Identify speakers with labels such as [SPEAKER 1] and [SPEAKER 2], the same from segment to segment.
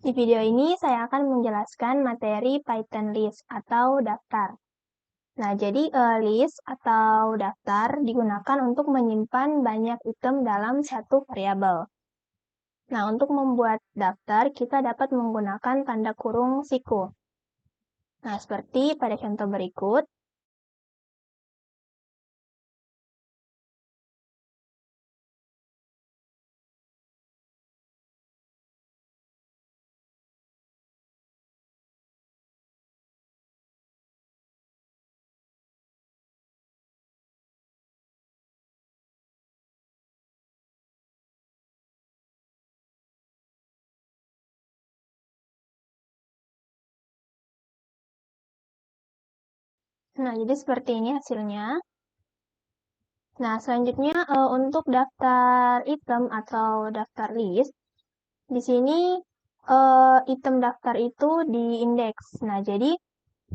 [SPEAKER 1] Di video ini saya akan menjelaskan materi Python list atau daftar. Nah, jadi list atau daftar digunakan untuk menyimpan banyak item dalam satu variabel. Nah, untuk membuat daftar, kita dapat menggunakan tanda kurung siku. Nah, seperti pada contoh berikut. Nah, jadi seperti ini hasilnya. Nah, selanjutnya untuk daftar item atau daftar list, di sini item daftar itu diindeks. Nah, jadi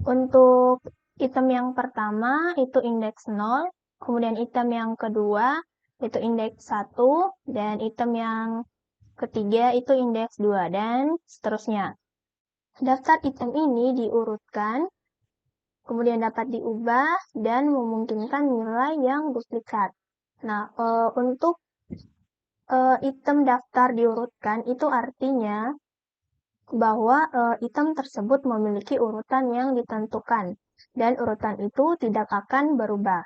[SPEAKER 1] untuk item yang pertama itu indeks 0, kemudian item yang kedua itu indeks 1, dan item yang ketiga itu indeks 2, dan seterusnya. Daftar item ini diurutkan, kemudian dapat diubah, dan memungkinkan nilai yang duplikat. Nah, untuk item daftar diurutkan itu artinya bahwa item tersebut memiliki urutan yang ditentukan, dan urutan itu tidak akan berubah.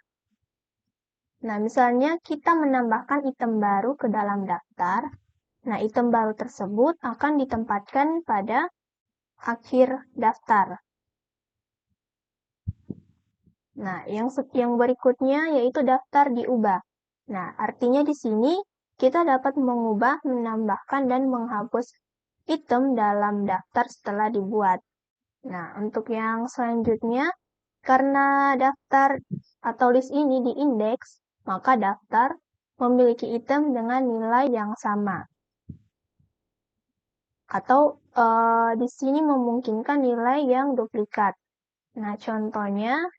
[SPEAKER 1] Nah, misalnya kita menambahkan item baru ke dalam daftar, nah item baru tersebut akan ditempatkan pada akhir daftar. Nah, yang berikutnya yaitu daftar diubah. Nah, artinya di sini kita dapat mengubah, menambahkan, dan menghapus item dalam daftar setelah dibuat. Nah, untuk yang selanjutnya, karena daftar atau list ini diindeks, maka daftar memiliki item dengan nilai yang sama. Atau di sini memungkinkan nilai yang duplikat. Nah, contohnya,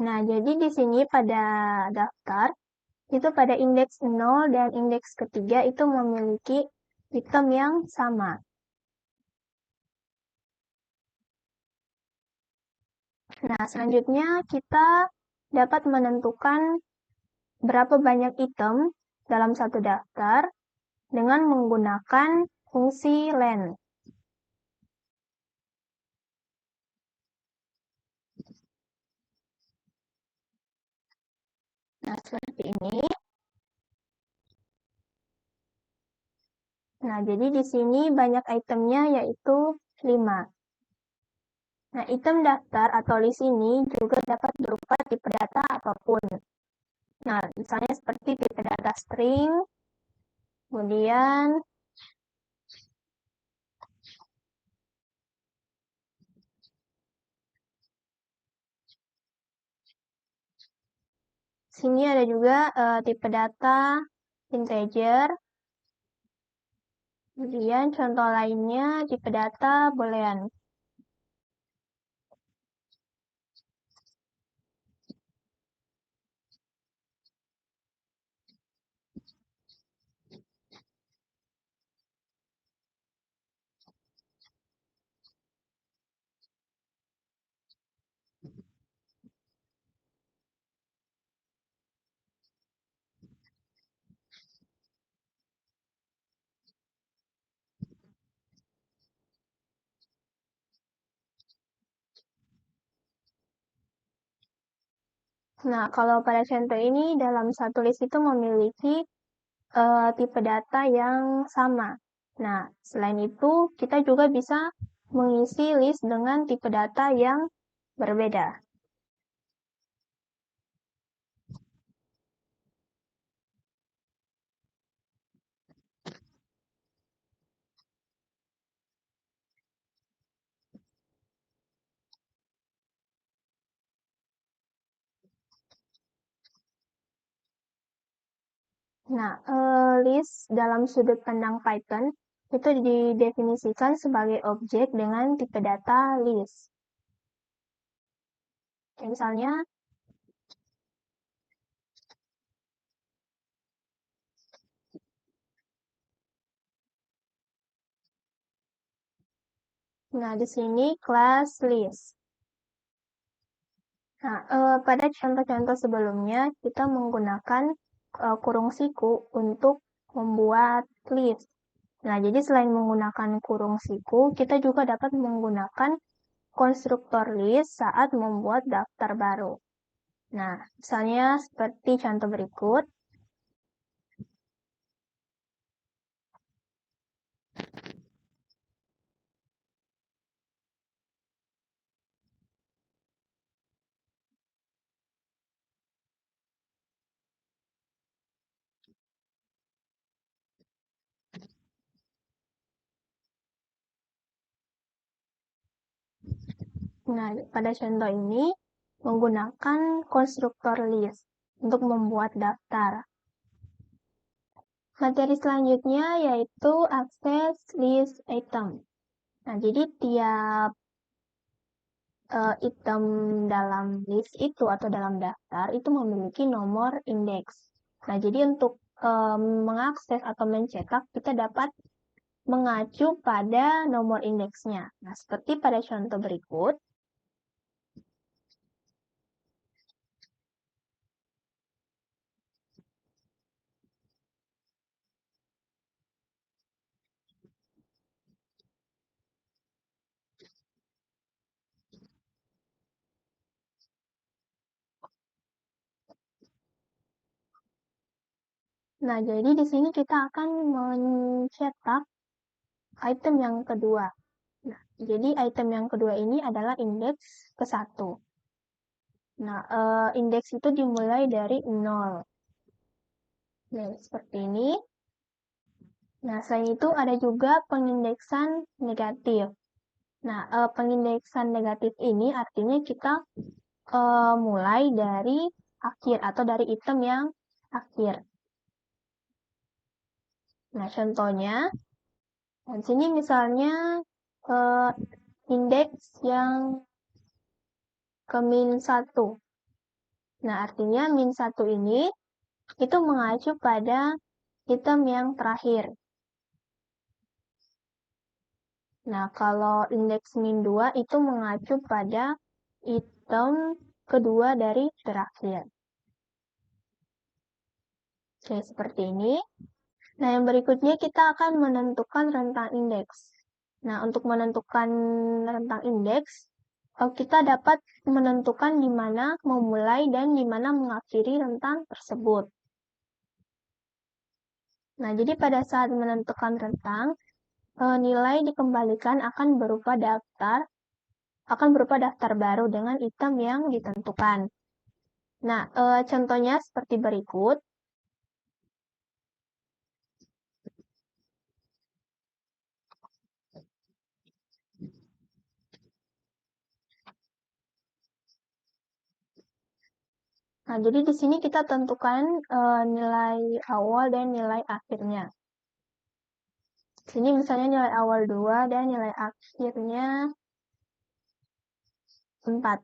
[SPEAKER 1] nah jadi di sini pada daftar, itu pada indeks 0 dan indeks ketiga itu memiliki item yang sama. Nah, selanjutnya kita dapat menentukan berapa banyak item dalam satu daftar dengan menggunakan fungsi len. Nah, seperti ini. Nah, jadi di sini banyak itemnya yaitu 5. Nah, item daftar atau list ini juga dapat berupa tipe data apapun. Nah, misalnya seperti tipe data string, kemudian sini ada juga tipe data integer. Kemudian contoh lainnya tipe data boolean. Nah, kalau pada contoh ini dalam satu list itu memiliki tipe data yang sama. Nah, selain itu kita juga bisa mengisi list dengan tipe data yang berbeda. Nah, list dalam sudut pandang Python itu didefinisikan sebagai objek dengan tipe data list. Misalnya, nah di sini class list. Nah, pada contoh-contoh sebelumnya kita menggunakan kurung siku untuk membuat list. Nah, jadi selain menggunakan kurung siku, kita juga dapat menggunakan konstruktor list saat membuat daftar baru. Nah, misalnya seperti contoh berikut. Nah, pada contoh ini menggunakan konstruktor list untuk membuat daftar. Materi selanjutnya yaitu akses list item. Nah, jadi tiap item dalam list itu atau dalam daftar itu memiliki nomor indeks. Nah, jadi untuk mengakses atau mencetak kita dapat mengacu pada nomor indeksnya. Nah, seperti pada contoh berikut. Nah, jadi di sini kita akan mencetak item yang kedua. Nah, jadi item yang kedua ini adalah indeks ke-1. Nah, indeks itu dimulai dari 0. Nah, seperti ini. Nah, selain itu ada juga pengindeksan negatif. Nah, pengindeksan negatif ini artinya kita mulai dari akhir atau dari item yang akhir. Nah, contohnya, di sini misalnya indeks yang ke -1. Nah, artinya -1 ini itu mengacu pada item yang terakhir. Nah, kalau indeks -2 itu mengacu pada item kedua dari terakhir. Oke, seperti ini. Nah, yang berikutnya kita akan menentukan rentang indeks. Nah, untuk menentukan rentang indeks, kita dapat menentukan di mana memulai dan di mana mengakhiri rentang tersebut. Nah, jadi pada saat menentukan rentang, nilai dikembalikan akan berupa daftar baru dengan item yang ditentukan. Nah, contohnya seperti berikut. Nah, jadi di sini kita tentukan nilai awal dan nilai akhirnya. Sini misalnya nilai awal 2 dan nilai akhirnya 4.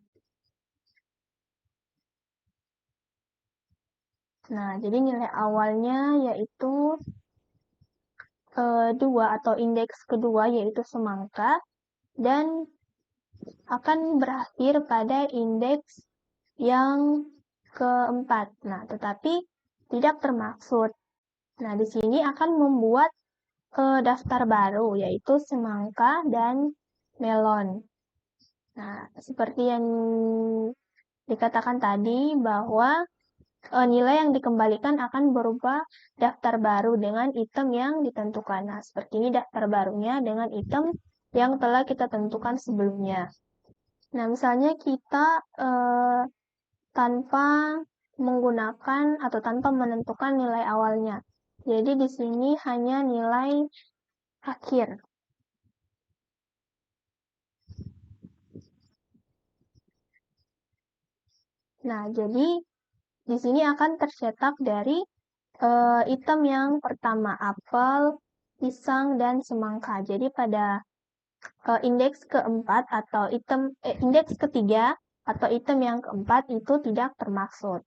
[SPEAKER 1] Nah, jadi nilai awalnya yaitu 2 atau indeks kedua yaitu semangka dan akan berakhir pada indeks yang keempat. Nah, tetapi tidak termaksud. Nah, di sini akan membuat daftar baru yaitu semangka dan melon. Nah, seperti yang dikatakan tadi bahwa nilai yang dikembalikan akan berupa daftar baru dengan item yang ditentukan. Nah, seperti ini daftar barunya dengan item yang telah kita tentukan sebelumnya. Nah, misalnya kita tanpa menggunakan atau tanpa menentukan nilai awalnya. Jadi di sini hanya nilai akhir. Nah, jadi di sini akan tercetak dari item yang pertama, apel, pisang, dan semangka. Jadi pada indeks keempat atau indeks ketiga atau item yang keempat itu tidak termaksud.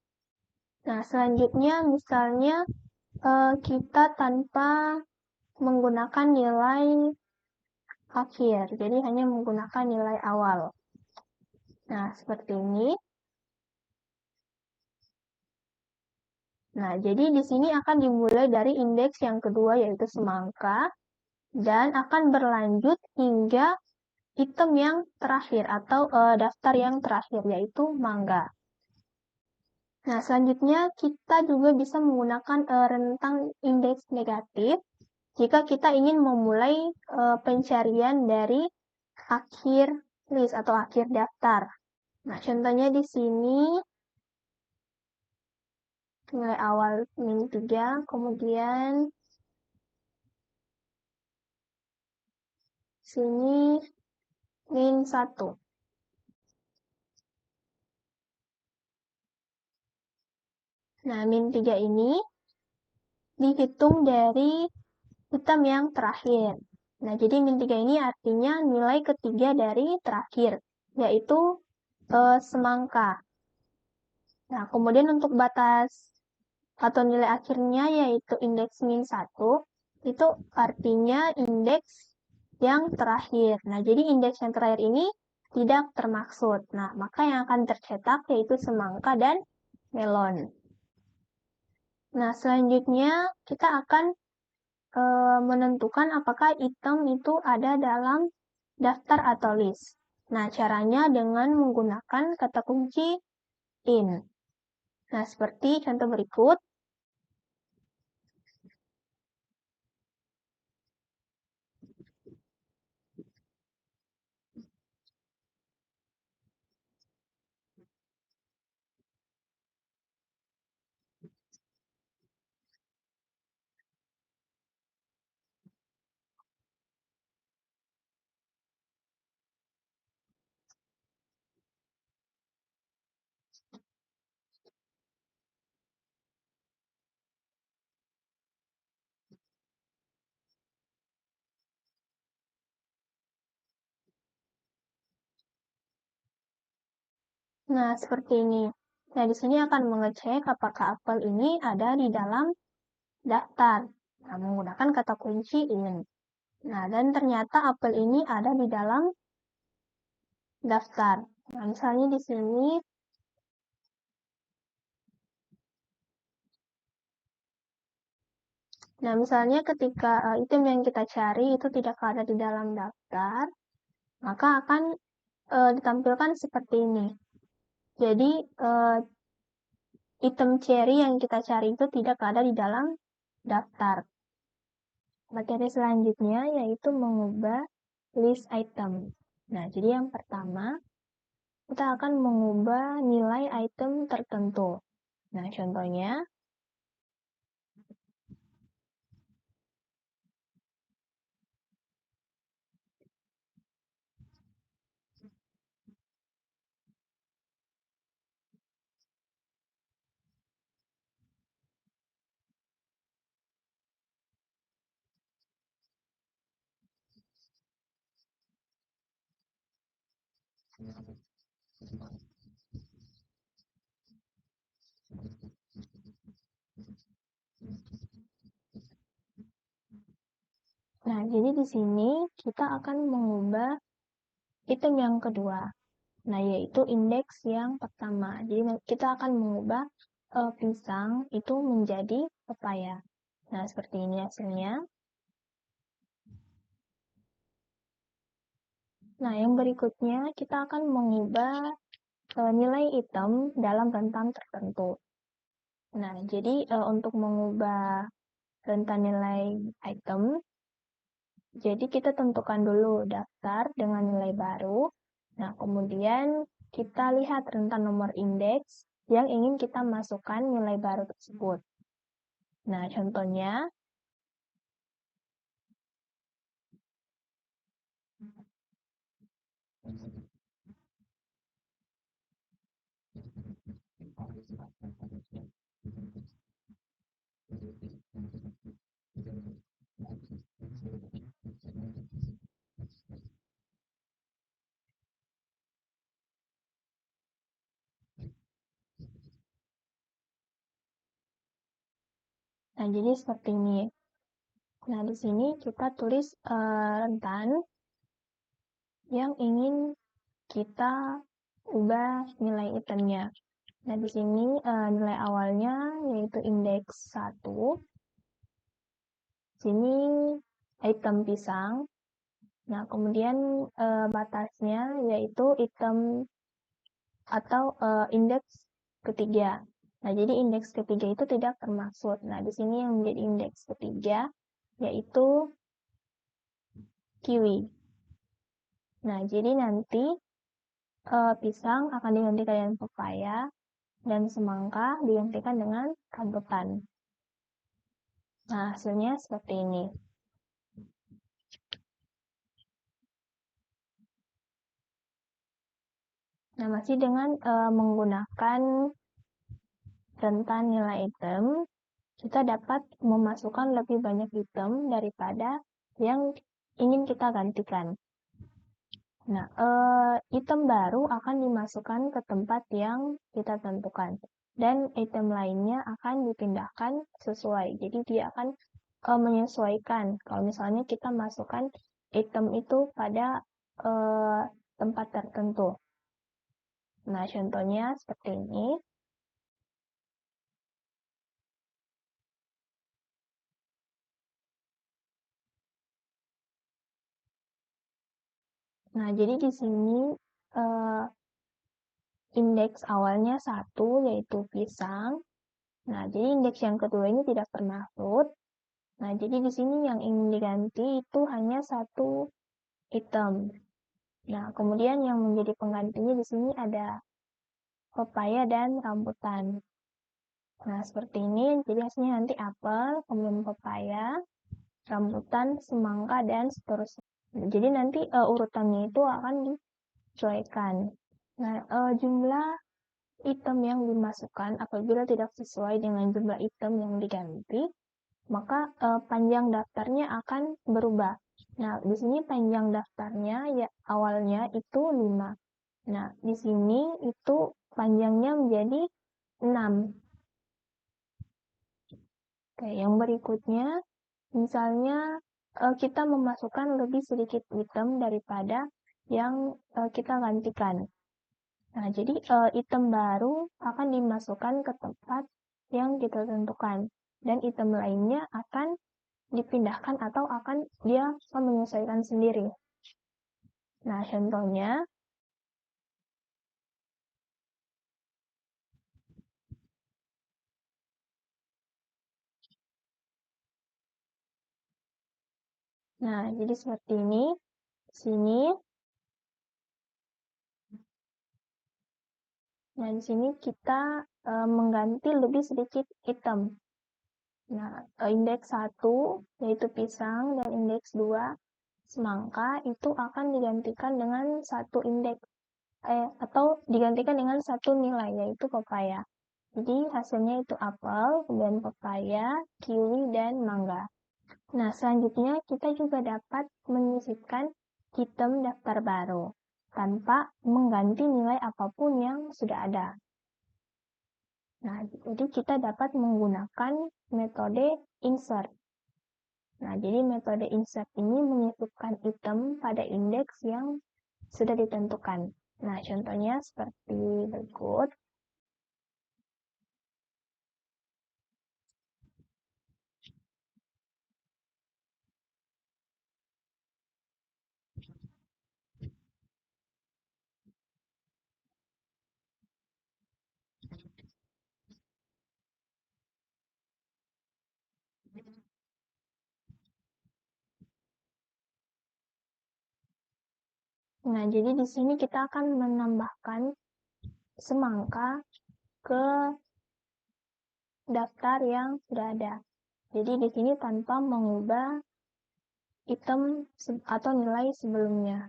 [SPEAKER 1] Nah, selanjutnya misalnya kita tanpa menggunakan nilai akhir, jadi hanya menggunakan nilai awal. Nah, seperti ini. Nah, jadi di sini akan dimulai dari indeks yang kedua, yaitu semangka, dan akan berlanjut hingga item yang terakhir atau daftar yang terakhir, yaitu mangga. Nah, selanjutnya kita juga bisa menggunakan rentang indeks negatif jika kita ingin memulai pencarian dari akhir list atau akhir daftar. Nah, contohnya di sini nilai awal min 3, kemudian sini min 1. Nah, min 3 ini dihitung dari item yang terakhir. Nah, jadi min 3 ini artinya nilai ketiga dari terakhir, yaitu semangka. Nah, kemudian untuk batas atau nilai akhirnya yaitu indeks min 1, itu artinya indeks yang terakhir. Nah, jadi indeks yang terakhir ini tidak termaksud. Nah, maka yang akan tercetak yaitu semangka dan melon. Nah, selanjutnya kita akan menentukan apakah item itu ada dalam daftar atau list. Nah, caranya dengan menggunakan kata kunci in. Nah, seperti contoh berikut. Nah, seperti ini. Nah, di sini akan mengecek apakah apel ini ada di dalam daftar. Nah, menggunakan kata kunci in. Nah, dan ternyata apel ini ada di dalam daftar. Nah, misalnya di sini, nah misalnya ketika item yang kita cari itu tidak ada di dalam daftar, maka akan ditampilkan seperti ini. Jadi, item cherry yang kita cari itu tidak ada di dalam daftar. Materi selanjutnya yaitu mengubah list item. Nah, jadi yang pertama, kita akan mengubah nilai item tertentu. Nah, contohnya, nah jadi di sini kita akan mengubah item yang kedua. Nah, yaitu indeks yang pertama. Jadi kita akan mengubah pisang itu menjadi pepaya. Nah, seperti ini hasilnya. Nah, yang berikutnya kita akan mengubah nilai item dalam rentang tertentu. Nah, jadi untuk mengubah rentang nilai item, jadi kita tentukan dulu daftar dengan nilai baru. Nah, kemudian kita lihat rentang nomor indeks yang ingin kita masukkan nilai baru tersebut. Nah, contohnya, Nah, jadi seperti ini. Nah, di sini kita tulis rentan yang ingin kita ubah nilai itemnya. Nah, di sini nilai awalnya yaitu indeks 1. Sini item pisang. Nah, kemudian batasnya yaitu item atau indeks ketiga. Nah, jadi indeks ketiga itu tidak termaksud. Nah, di sini yang menjadi indeks ketiga yaitu kiwi. Nah, jadi nanti pisang akan digantikan dengan pepaya dan semangka digantikan dengan rambutan. Nah, hasilnya seperti ini. Nah, masih dengan menggunakan rentan nilai item, kita dapat memasukkan lebih banyak item daripada yang ingin kita gantikan. Nah, item baru akan dimasukkan ke tempat yang kita tentukan. Dan item lainnya akan dipindahkan sesuai. Jadi dia akan menyesuaikan. Kalau misalnya kita masukkan item itu pada tempat tertentu. Nah, contohnya seperti ini. Nah, jadi di sini indeks awalnya 1 yaitu pisang. Nah, jadi indeks yang kedua ini tidak bermaksud. Nah, jadi di sini yang ingin diganti itu hanya satu item. Nah, kemudian yang menjadi penggantinya di sini ada pepaya dan rambutan. Nah, seperti ini. Jadi hasilnya nanti apel, kemudian pepaya, rambutan, semangka, dan seterusnya. Jadi nanti urutannya itu akan disesuaikan. Nah, jumlah item yang dimasukkan apabila tidak sesuai dengan jumlah item yang diganti, maka panjang daftarnya akan berubah. Nah, di sini panjang daftarnya ya awalnya itu 5. Nah, di sini itu panjangnya menjadi 6. Oke, yang berikutnya misalnya kita memasukkan lebih sedikit item daripada yang kita gantikan. Nah, jadi item baru akan dimasukkan ke tempat yang kita tentukan. Dan item lainnya akan dipindahkan atau dia akan menyesuaikan sendiri. Nah, contohnya, nah, jadi seperti ini. Sini. Nah, di sini kita mengganti lebih sedikit item. Nah, indeks 1 yaitu pisang dan indeks 2 semangka itu akan digantikan dengan satu indeks atau digantikan dengan satu nilai yaitu pepaya. Jadi hasilnya itu apel, kemudian pepaya, kiwi, dan mangga. Nah, selanjutnya kita juga dapat menyisipkan item daftar baru tanpa mengganti nilai apapun yang sudah ada. Nah, jadi kita dapat menggunakan metode insert. Nah, jadi metode insert ini menyisipkan item pada indeks yang sudah ditentukan. Nah, contohnya seperti berikut. Nah, jadi di sini kita akan menambahkan semangka ke daftar yang sudah ada. Jadi di sini tanpa mengubah item atau nilai sebelumnya.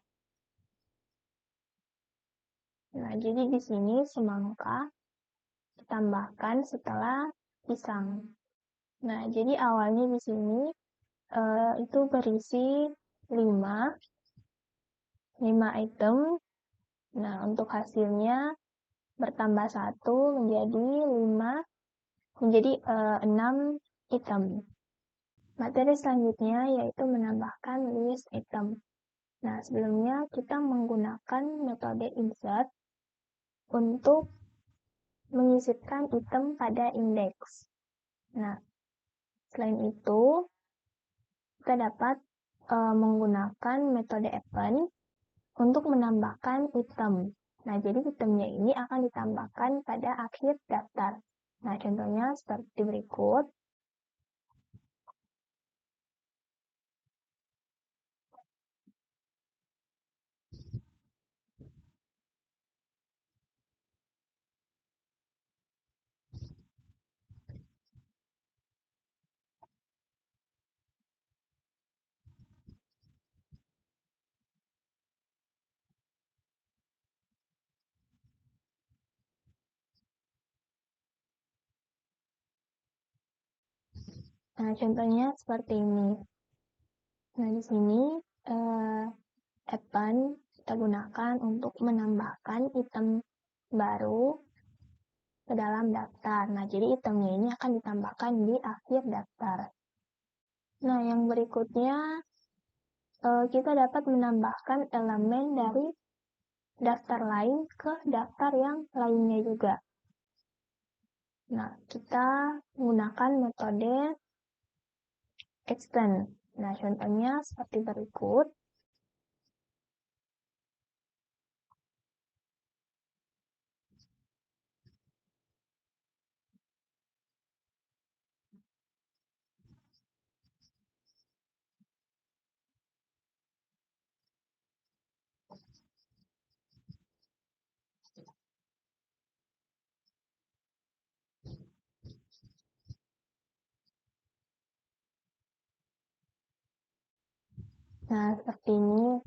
[SPEAKER 1] Nah, jadi di sini semangka ditambahkan setelah pisang. Nah, jadi awalnya di sini itu berisi 5 item. Nah, untuk hasilnya bertambah 1 menjadi 5, menjadi 6 item. Materi selanjutnya yaitu menambahkan list item. Nah, sebelumnya kita menggunakan metode insert untuk menyisipkan item pada indeks. Nah, selain itu, kita dapat menggunakan metode append untuk menambahkan item. Nah, jadi itemnya ini akan ditambahkan pada akhir daftar. Nah, contohnya seperti berikut. Nah, contohnya seperti ini. Nah, di sini append kita gunakan untuk menambahkan item baru ke dalam daftar. Nah, jadi itemnya ini akan ditambahkan di akhir daftar. Nah, yang berikutnya kita dapat menambahkan elemen dari daftar lain ke daftar yang lainnya juga. Nah, kita menggunakan metode extend. Nah, contohnya seperti berikut. Nah, seperti ini.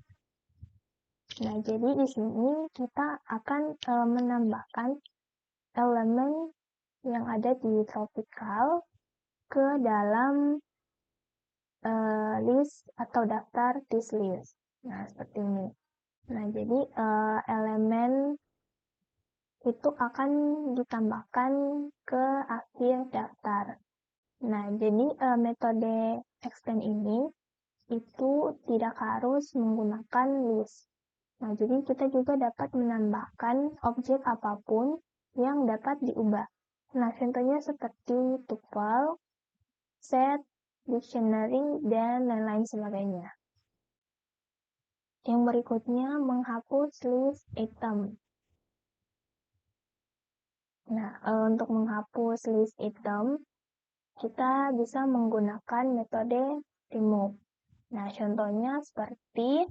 [SPEAKER 1] Nah, jadi di sini kita akan menambahkan elemen yang ada di tropical ke dalam list atau daftar this list. Nah, seperti ini. Nah, jadi elemen itu akan ditambahkan ke akhir daftar. Nah, jadi metode extend ini itu tidak harus menggunakan list. Nah, jadi kita juga dapat menambahkan objek apapun yang dapat diubah. Nah, contohnya seperti tuple, set, dictionary, dan lain-lain sebagainya. Yang berikutnya, menghapus list item. Nah, untuk menghapus list item, kita bisa menggunakan metode remove. Nah, contohnya seperti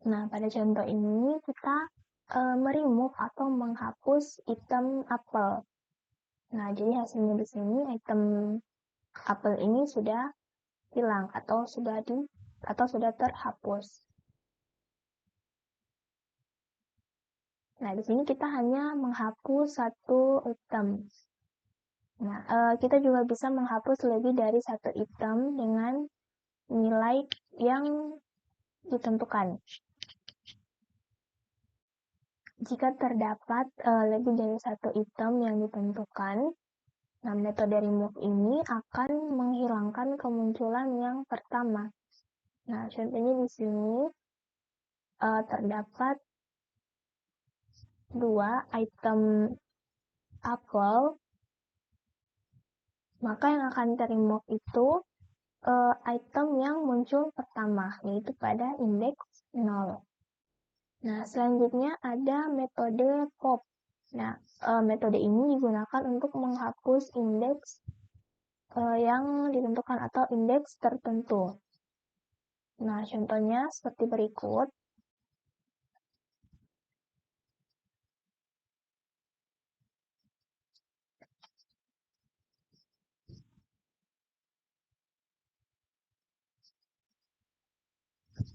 [SPEAKER 1] Nah, pada contoh ini kita meremove atau menghapus item apel. Nah, jadi hasilnya di sini item apel ini sudah hilang atau sudah terhapus. Nah, di sini kita hanya menghapus satu item. Nah, kita juga bisa menghapus lebih dari satu item dengan nilai yang ditentukan. Jika terdapat lebih dari satu item yang ditentukan, nah metode remove ini akan menghilangkan kemunculan yang pertama. Nah, contohnya di sini terdapat dua item apel, maka yang akan teremove itu item yang muncul pertama, yaitu pada indeks 0. Nah, selanjutnya ada metode pop. Nah, metode ini digunakan untuk menghapus indeks yang ditentukan atau indeks tertentu. Nah, contohnya seperti berikut.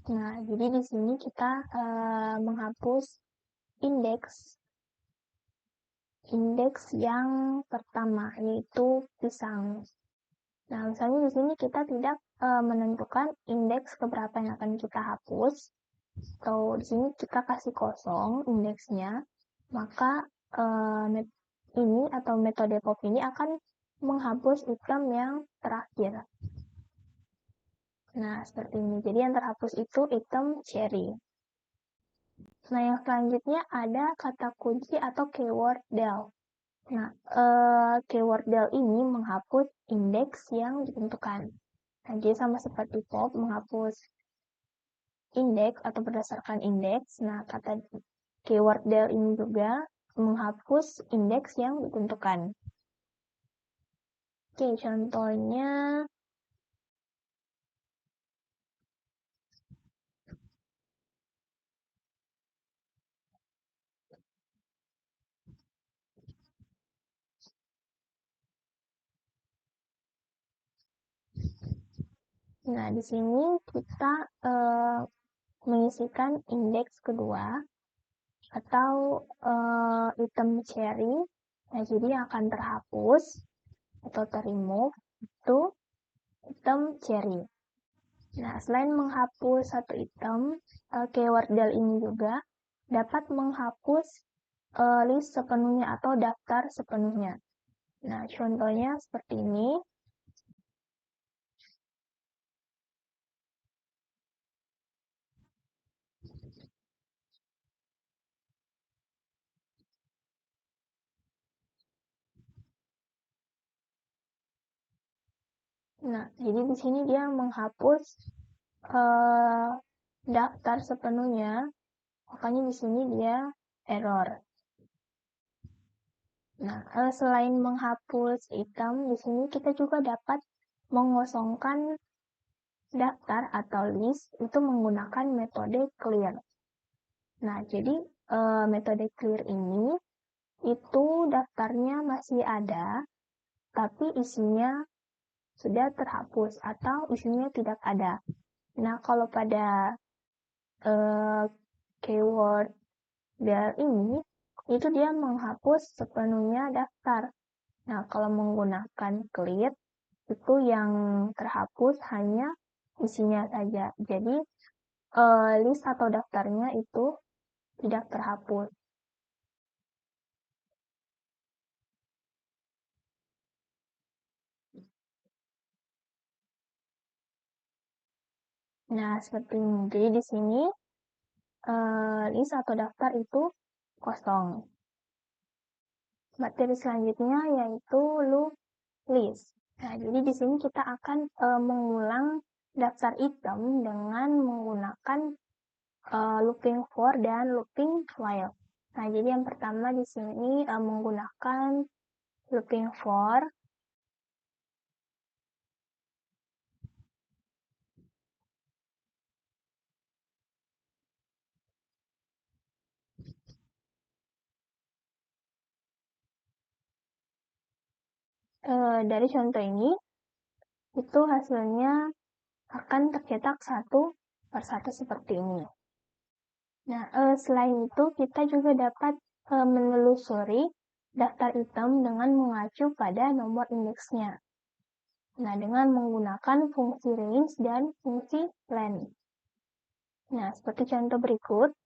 [SPEAKER 1] Nah, jadi di sini kita menghapus indeks yang pertama, yaitu pisang. Nah, misalnya di sini kita tidak menentukan indeks keberapa yang akan kita hapus, atau di sini kita kasih kosong indeksnya, maka ini atau metode pop ini akan menghapus item yang terakhir. Nah, seperti ini. Jadi yang terhapus itu item cherry. Nah, yang selanjutnya ada kata kunci atau keyword del. Nah, keyword del ini menghapus indeks yang ditentukan. Nah, jadi sama seperti pop menghapus indeks atau berdasarkan indeks. Nah, kata keyword del ini juga menghapus indeks yang ditentukan. Oke, contohnya nah, di sini kita mengisikan indeks kedua atau item cherry. Nah, jadi yang akan terhapus atau terremove itu item cherry. Nah, selain menghapus satu item, keyword del ini juga dapat menghapus list sepenuhnya atau daftar sepenuhnya. Nah, contohnya seperti ini. Nah, jadi di sini dia menghapus daftar sepenuhnya, makanya di sini dia error. Nah, selain menghapus item, di sini kita juga dapat mengosongkan daftar atau list itu menggunakan metode clear. Nah, jadi metode clear ini itu daftarnya masih ada, tapi isinya sudah terhapus atau isinya tidak ada. Nah, kalau pada keyword del ini, itu dia menghapus sepenuhnya daftar. Nah, kalau menggunakan clear, itu yang terhapus hanya isinya saja. Jadi, list atau daftarnya itu tidak terhapus. Nah, seperti ini. Jadi di sini list atau daftar itu kosong. Materi selanjutnya yaitu loop list. Nah, jadi di sini kita akan mengulang daftar item dengan menggunakan looping for dan looping while. Nah, jadi yang pertama di sini menggunakan looping for. Dari contoh ini, itu hasilnya akan tercetak satu per satu seperti ini. Nah, selain itu kita juga dapat menelusuri daftar item dengan mengacu pada nomor indeksnya. Nah, dengan menggunakan fungsi range dan fungsi len. Nah, seperti contoh berikut.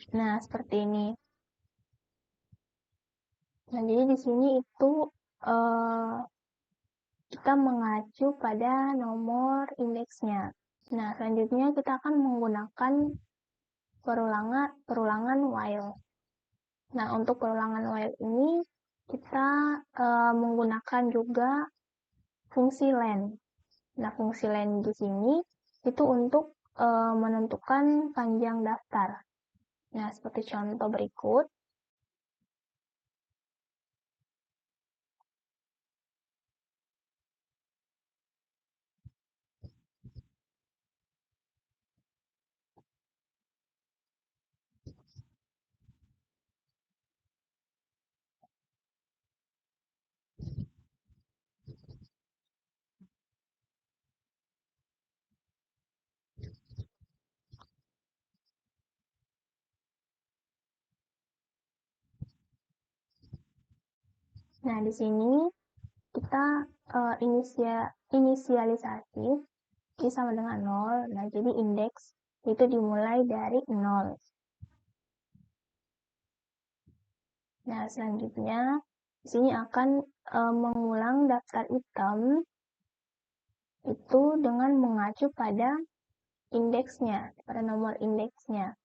[SPEAKER 1] Nah, seperti ini. Nah, jadi di sini itu kita mengacu pada nomor indeksnya. Nah, selanjutnya kita akan menggunakan perulangan while. Nah, untuk perulangan while ini kita menggunakan juga fungsi len. Nah, fungsi len di sini itu untuk menentukan panjang daftar. Nah, seperti contoh berikut. Nah, di sini kita inisialisasi I sama dengan 0. Nah, jadi indeks itu dimulai dari 0. Nah, selanjutnya di sini akan mengulang daftar item itu dengan mengacu pada indeksnya, pada nomor indeksnya.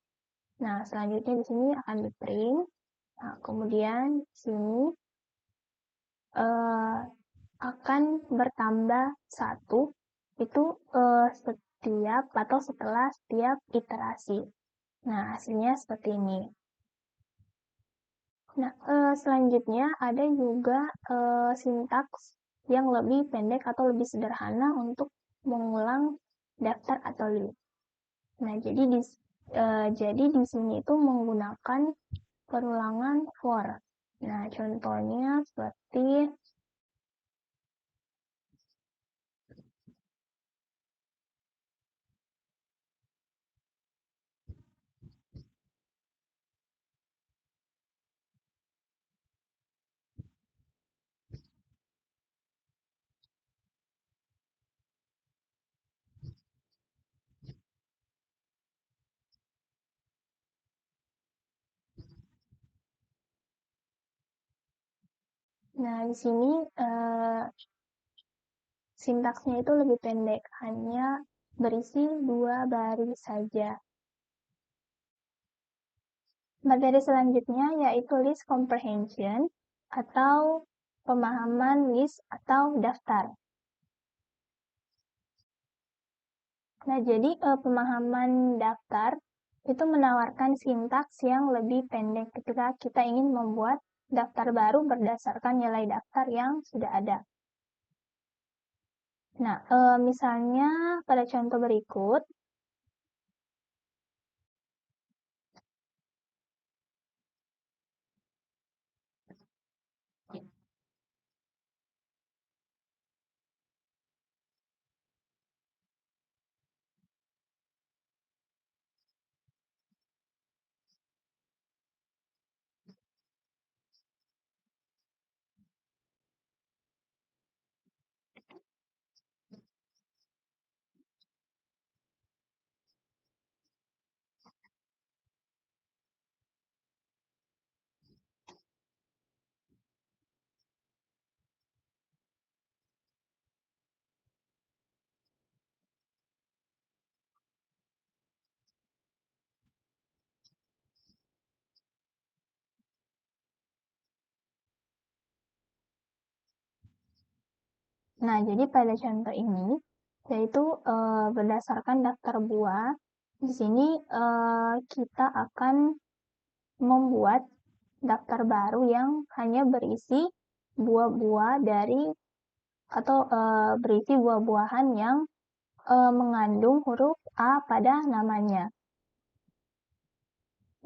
[SPEAKER 1] Nah, selanjutnya di sini akan di print. Nah, kemudian di sini akan bertambah 1 itu setiap atau setelah setiap iterasi. Nah, hasilnya seperti ini. Nah, selanjutnya ada juga sintaks yang lebih pendek atau lebih sederhana untuk mengulang daftar atau list. Nah, jadi di sini itu menggunakan perulangan for. Nah, contohnya seperti nah di sini sintaksnya itu lebih pendek, hanya berisi 2 baris saja. Materi selanjutnya yaitu list comprehension atau pemahaman list atau daftar. Nah, jadi pemahaman daftar itu menawarkan sintaks yang lebih pendek ketika kita ingin membuat daftar baru berdasarkan nilai daftar yang sudah ada. Nah, misalnya pada contoh berikut, nah jadi pada contoh ini, yaitu berdasarkan daftar buah, di sini kita akan membuat daftar baru yang hanya berisi buah-buah dari atau berisi buah-buahan yang mengandung huruf A pada namanya.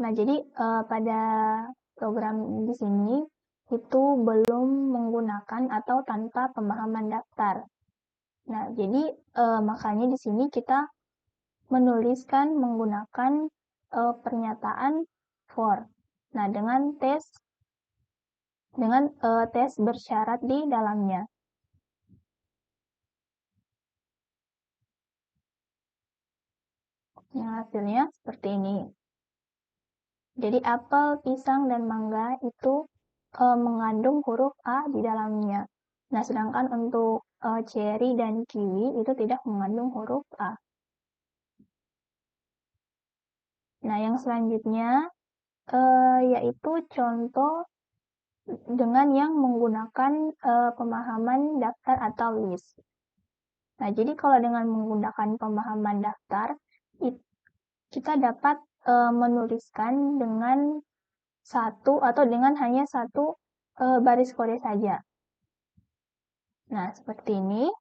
[SPEAKER 1] Nah, jadi pada program di sini itu belum menggunakan atau tanpa pemahaman daftar. Nah, jadi makanya di sini kita menuliskan menggunakan pernyataan for. Nah, dengan tes bersyarat di dalamnya. Nah, hasilnya seperti ini. Jadi apel, pisang, dan mangga itu mengandung huruf A di dalamnya. Nah, sedangkan untuk cherry dan kiwi itu tidak mengandung huruf A. Nah, yang selanjutnya yaitu contoh dengan yang menggunakan pemahaman daftar atau list. Nah, jadi kalau dengan menggunakan pemahaman daftar, kita dapat menuliskan dengan satu atau dengan hanya satu baris kode saja. Nah, seperti ini.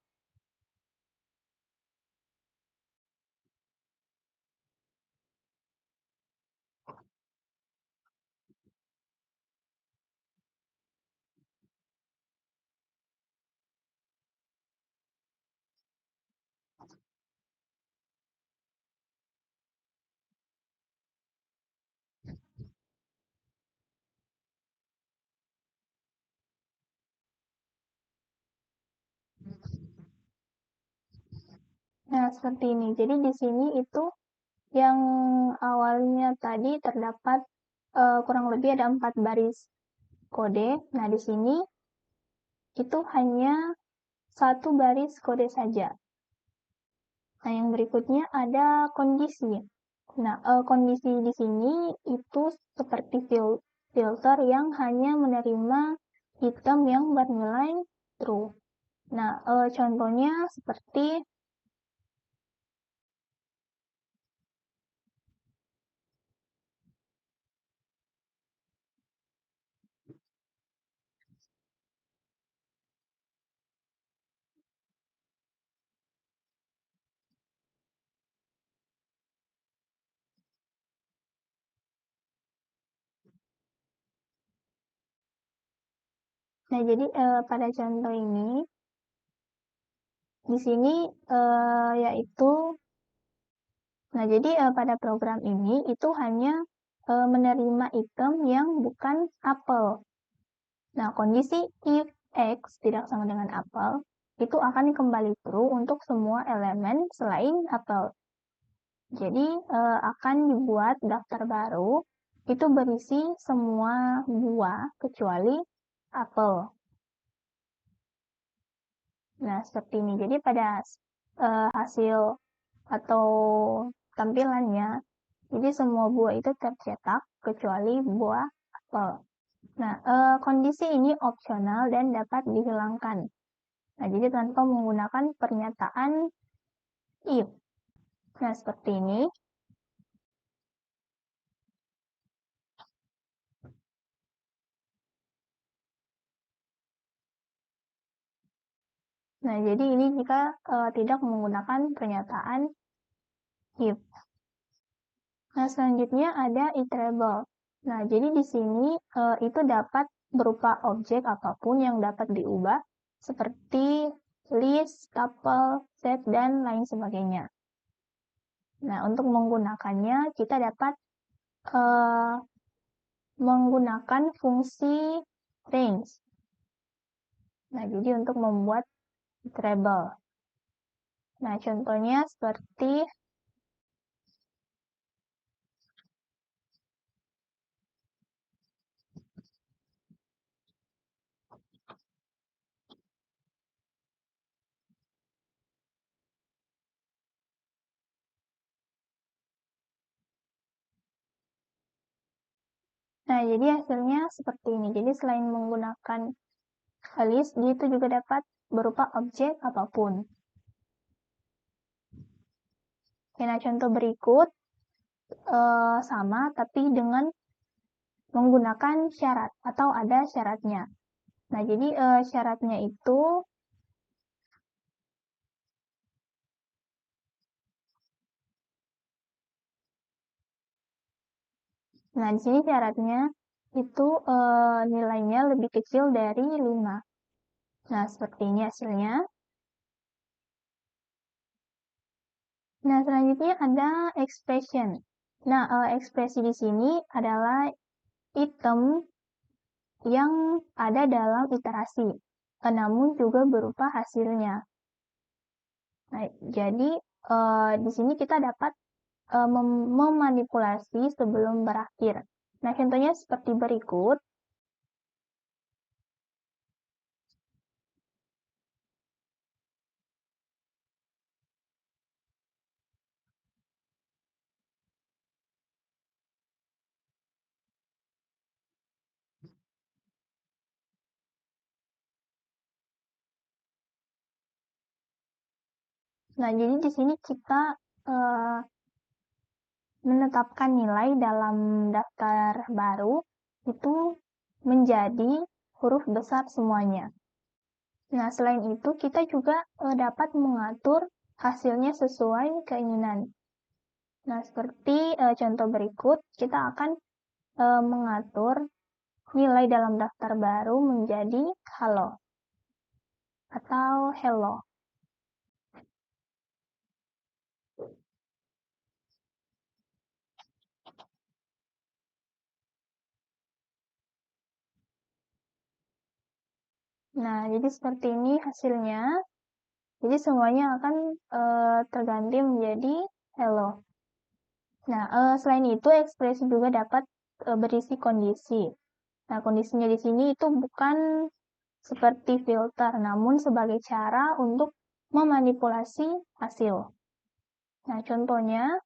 [SPEAKER 1] Nah, seperti ini. Jadi di sini itu yang awalnya tadi terdapat kurang lebih ada 4 baris kode. Nah, di sini itu hanya satu baris kode saja. Nah, yang berikutnya ada kondisi. Nah, kondisi di sini itu seperti filter yang hanya menerima item yang bernilai true. Nah, contohnya seperti nah jadi pada contoh ini di sini yaitu nah jadi pada program ini itu hanya menerima item yang bukan apel. Nah, kondisi if X tidak sama dengan apel, itu akan kembali true untuk semua elemen selain apel. Jadi, akan dibuat daftar baru, itu berisi semua buah kecuali apel. Nah, seperti ini. Jadi, pada hasil atau tampilannya, jadi semua buah itu tercetak kecuali buah apel. Nah, kondisi ini opsional dan dapat dihilangkan. Nah, jadi tanpa menggunakan pernyataan if. Nah, seperti ini. Nah, jadi ini jika tidak menggunakan pernyataan if. Nah, selanjutnya ada iterable. Nah, jadi di sini itu dapat berupa objek apapun yang dapat diubah seperti list, tuple, set, dan lain sebagainya. Nah, untuk menggunakannya kita dapat menggunakan fungsi range. Nah, jadi untuk membuat iterable. Nah, contohnya seperti nah, jadi hasilnya seperti ini. Jadi selain menggunakan list, dia itu juga dapat berupa objek apapun. Oke, nah contoh berikut sama tapi dengan menggunakan syarat atau ada syaratnya. Nah, jadi syaratnya itu nah di sini syaratnya itu nilainya lebih kecil dari 5. Nah, seperti ini hasilnya. Nah, selanjutnya ada expression. Nah, ekspresi di sini adalah item yang ada dalam iterasi, namun juga berupa hasilnya. Nah, jadi di sini kita dapat memanipulasi sebelum berakhir. Nah, contohnya seperti berikut. Nah, jadi di sini kita menetapkan nilai dalam daftar baru itu menjadi huruf besar semuanya. Nah, selain itu kita juga dapat mengatur hasilnya sesuai keinginan. Nah, seperti contoh berikut, kita akan mengatur nilai dalam daftar baru menjadi halo atau hello. Nah, jadi seperti ini hasilnya. Jadi semuanya akan terganti menjadi hello. Nah, selain itu ekspresi juga dapat berisi kondisi. Nah, kondisinya di sini itu bukan seperti filter, namun sebagai cara untuk memanipulasi hasil. Nah, contohnya,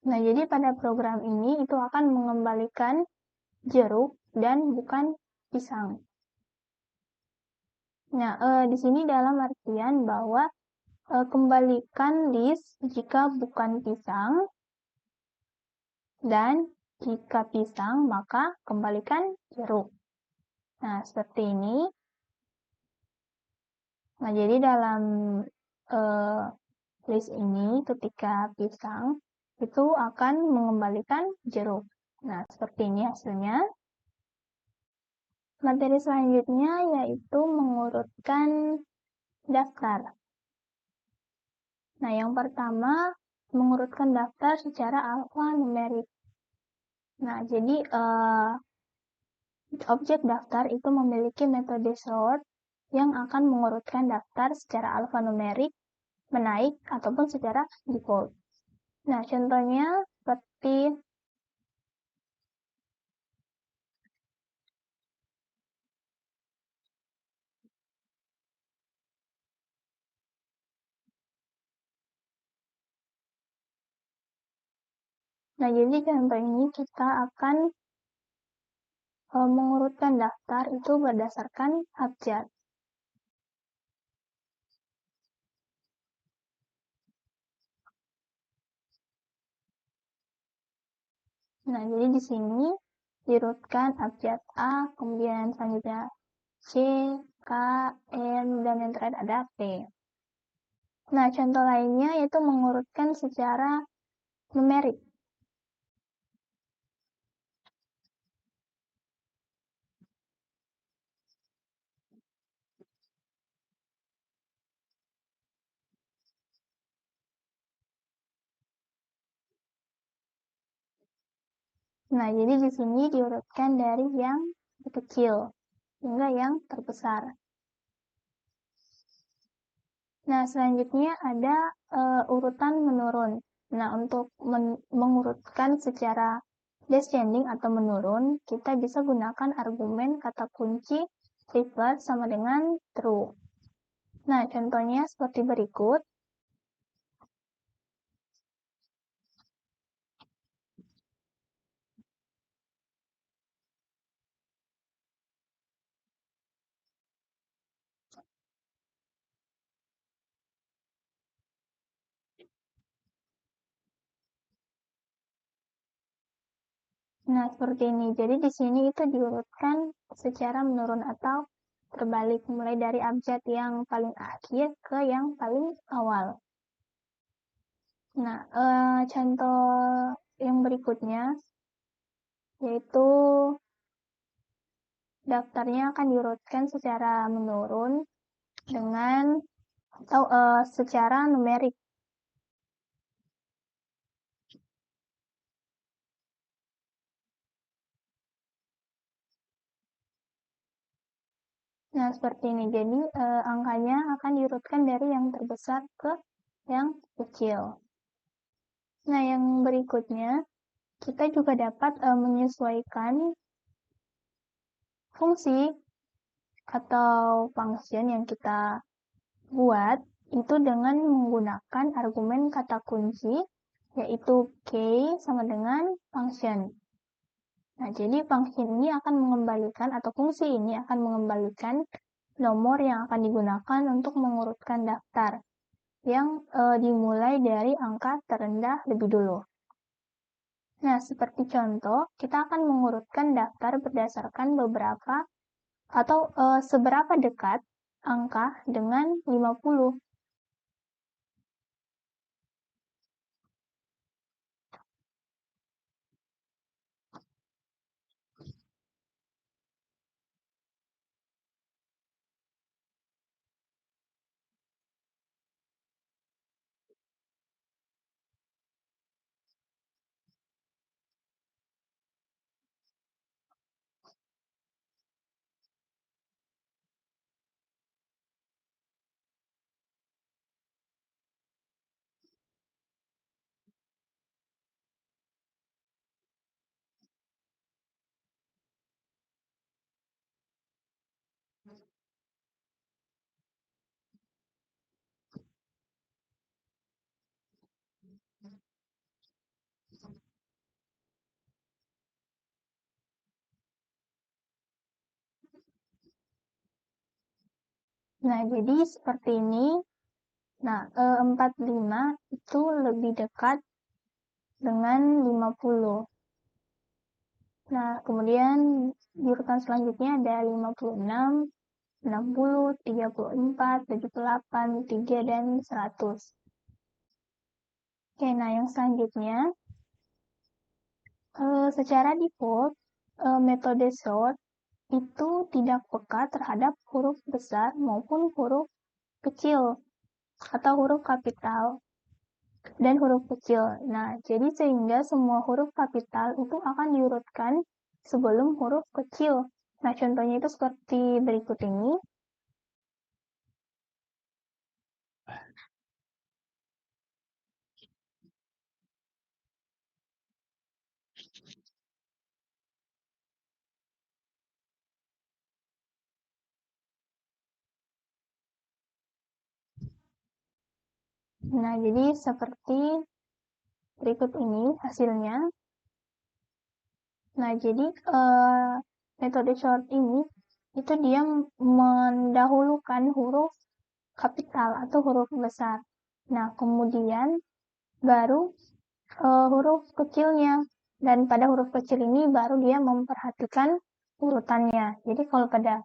[SPEAKER 1] nah jadi pada program ini itu akan mengembalikan jeruk dan bukan pisang. Nah, di sini dalam artian bahwa kembalikan list jika bukan pisang, dan jika pisang maka kembalikan jeruk. Nah, seperti ini. Nah, jadi dalam list ini ketika pisang itu akan mengembalikan jeruk. Nah, seperti ini hasilnya. Materi selanjutnya yaitu mengurutkan daftar. Nah, yang pertama mengurutkan daftar secara alfanumerik. Nah, jadi objek daftar itu memiliki metode sort yang akan mengurutkan daftar secara alfanumerik, menaik, ataupun secara default. Nah, contohnya seperti nah, jadi contoh ini kita akan mengurutkan daftar itu berdasarkan abjad. Nah, jadi di sini diurutkan abjad A, kemudian selanjutnya C, K, M, dan yang terakhir ada P. Nah, contoh lainnya yaitu mengurutkan secara numerik. Nah, jadi di sini diurutkan dari yang terkecil hingga yang terbesar. Nah, selanjutnya ada urutan menurun. Nah, untuk mengurutkan secara descending atau menurun, kita bisa gunakan argumen kata kunci reverse sama dengan true. Nah, contohnya seperti berikut. Nah, seperti ini. Jadi di sini itu diurutkan secara menurun atau terbalik, mulai dari abjad yang paling akhir ke yang paling awal. Nah, contoh yang berikutnya yaitu daftarnya akan diurutkan secara menurun dengan atau secara numerik. Nah, seperti ini. Jadi, angkanya akan diurutkan dari yang terbesar ke yang kecil. Nah, yang berikutnya, kita juga dapat menyesuaikan fungsi atau function yang kita buat itu dengan menggunakan argumen kata kunci, yaitu key sama dengan function. Nah, jadi function ini akan mengembalikan atau fungsi ini akan mengembalikan nomor yang akan digunakan untuk mengurutkan daftar yang dimulai dari angka terendah lebih dulu. Nah, seperti contoh, kita akan mengurutkan daftar berdasarkan beberapa atau seberapa dekat angka dengan 50. Nah, jadi seperti ini. Nah, 45 itu lebih dekat dengan 50. Nah, kemudian di urutan selanjutnya ada 56, 60, 34, 78, 3, dan 100. Oke, nah yang selanjutnya, secara default, metode sort itu tidak peka terhadap huruf besar maupun huruf kecil atau huruf kapital dan huruf kecil. Nah, jadi sehingga semua huruf kapital itu akan diurutkan sebelum huruf kecil. Nah, contohnya itu seperti berikut ini. Nah, jadi seperti berikut ini hasilnya. Nah, jadi metode sort ini itu dia mendahulukan huruf kapital atau huruf besar. Nah, kemudian baru huruf kecilnya. Dan pada huruf kecil ini baru dia memperhatikan urutannya. Jadi kalau pada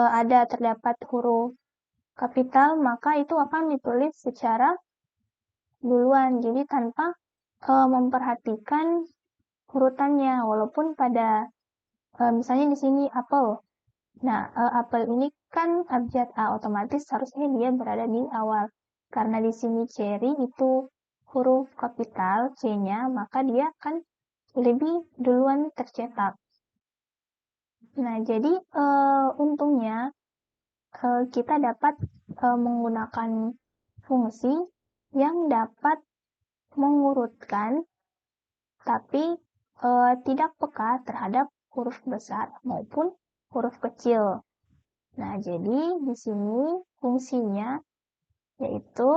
[SPEAKER 1] ada terdapat huruf kapital, maka itu akan ditulis secara duluan. Jadi tanpa memperhatikan urutannya. Walaupun pada misalnya di sini apel. Nah, apel ini kan abjad A, otomatis harusnya dia berada di awal. Karena di sini cherry itu huruf kapital C-nya, maka dia akan lebih duluan tercetak. Nah, jadi untungnya kita dapat menggunakan fungsi yang dapat mengurutkan tapi tidak peka terhadap huruf besar maupun huruf kecil. Nah, jadi di sini fungsinya yaitu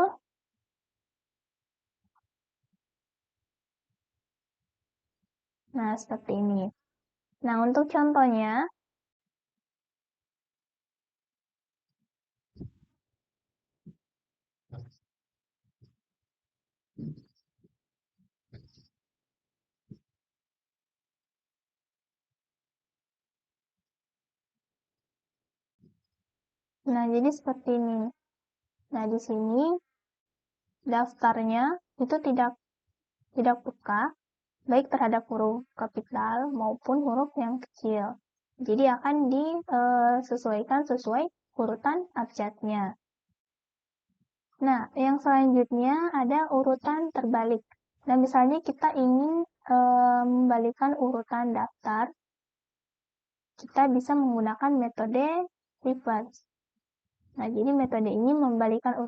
[SPEAKER 1] seperti ini. Nah, untuk contohnya, nah jadi seperti ini. Nah, di sini daftarnya itu tidak peka baik terhadap huruf kapital maupun huruf yang kecil. Jadi akan disesuaikan sesuai urutan abjadnya. Nah, yang selanjutnya ada urutan terbalik. Nah, misalnya kita ingin membalikkan urutan daftar, kita bisa menggunakan metode reverse. Nah, jadi metode ini membalikkan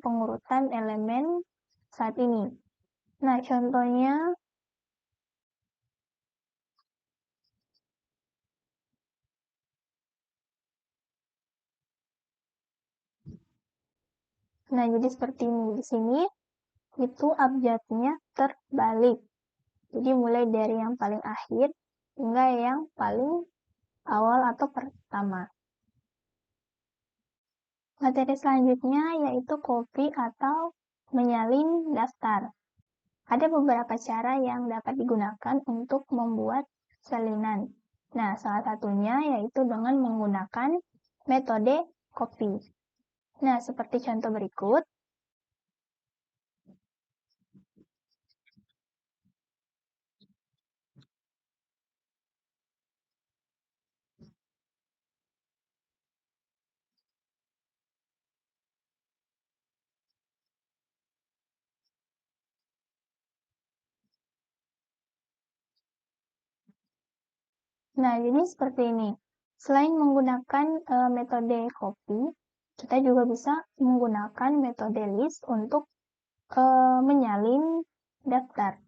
[SPEAKER 1] pengurutan elemen saat ini. Nah, contohnya, nah jadi seperti ini. Di sini itu abjadnya terbalik. Jadi mulai dari yang paling akhir hingga yang paling awal atau pertama. Materi selanjutnya yaitu copy atau menyalin daftar. Ada beberapa cara yang dapat digunakan untuk membuat salinan. Nah, salah satunya yaitu dengan menggunakan metode copy. Nah, seperti contoh berikut. Nah, jadi seperti ini. Selain menggunakan metode copy, kita juga bisa menggunakan metode list untuk menyalin daftar.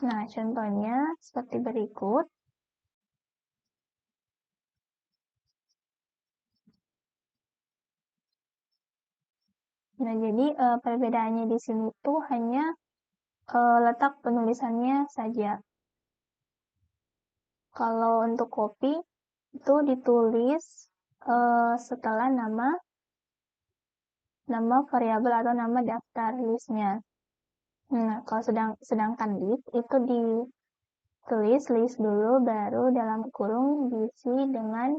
[SPEAKER 1] Nah, contohnya seperti berikut. Nah, jadi perbedaannya di sini tuh hanya letak penulisannya saja. Kalau untuk copy, itu ditulis setelah nama variabel atau nama daftar listnya. Nah, kalau sedangkan list itu ditulis list dulu, baru dalam kurung diisi dengan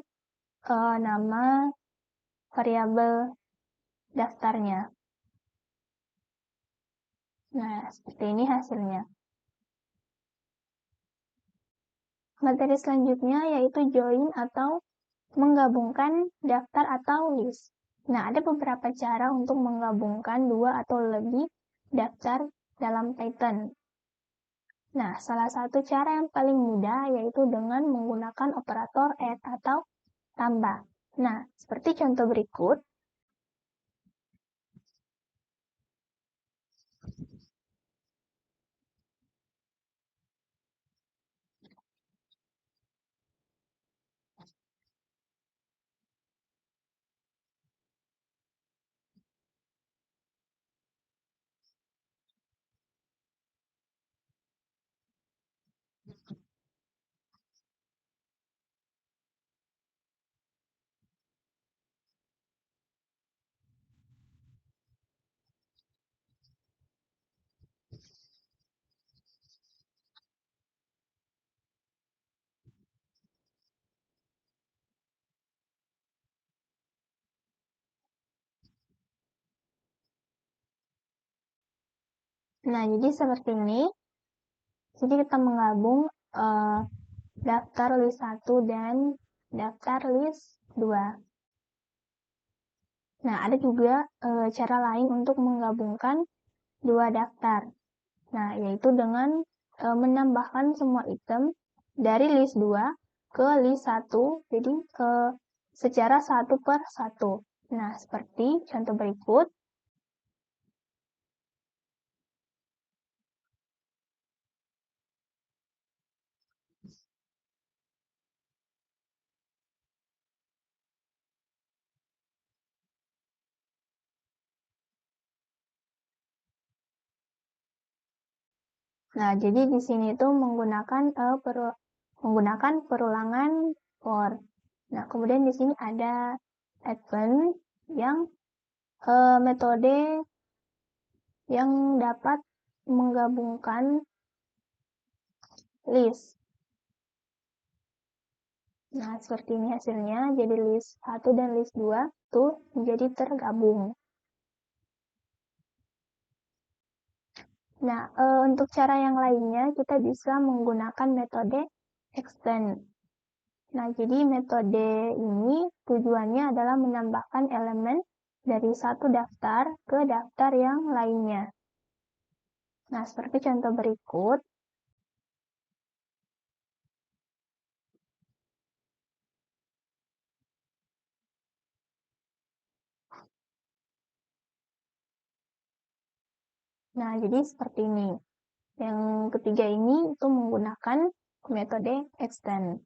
[SPEAKER 1] nama variabel daftarnya. Nah, seperti ini hasilnya. Materi selanjutnya yaitu join atau menggabungkan daftar atau list. Nah, ada beberapa cara untuk menggabungkan dua atau lebih daftar dalam Python. Nah, salah satu cara yang paling mudah yaitu dengan menggunakan operator add atau tambah. Nah, seperti contoh berikut. Nah, jadi seperti ini. Jadi kita menggabung daftar list 1 dan daftar list 2. Nah, ada juga cara lain untuk menggabungkan dua daftar. Nah, yaitu dengan menambahkan semua item dari list 2 ke list 1, jadi secara 1 per 1. Nah, seperti contoh berikut. Nah, jadi di sini tuh menggunakan perulangan for. Nah, kemudian di sini ada advent yang metode yang dapat menggabungkan list. Nah, seperti ini hasilnya. Jadi list 1 dan list 2 tuh menjadi tergabung. Nah, untuk cara yang lainnya kita bisa menggunakan metode extend. Nah, jadi metode ini tujuannya adalah menambahkan elemen dari satu daftar ke daftar yang lainnya. Nah, seperti contoh berikut. Nah, jadi seperti ini. Yang ketiga ini itu menggunakan metode extend.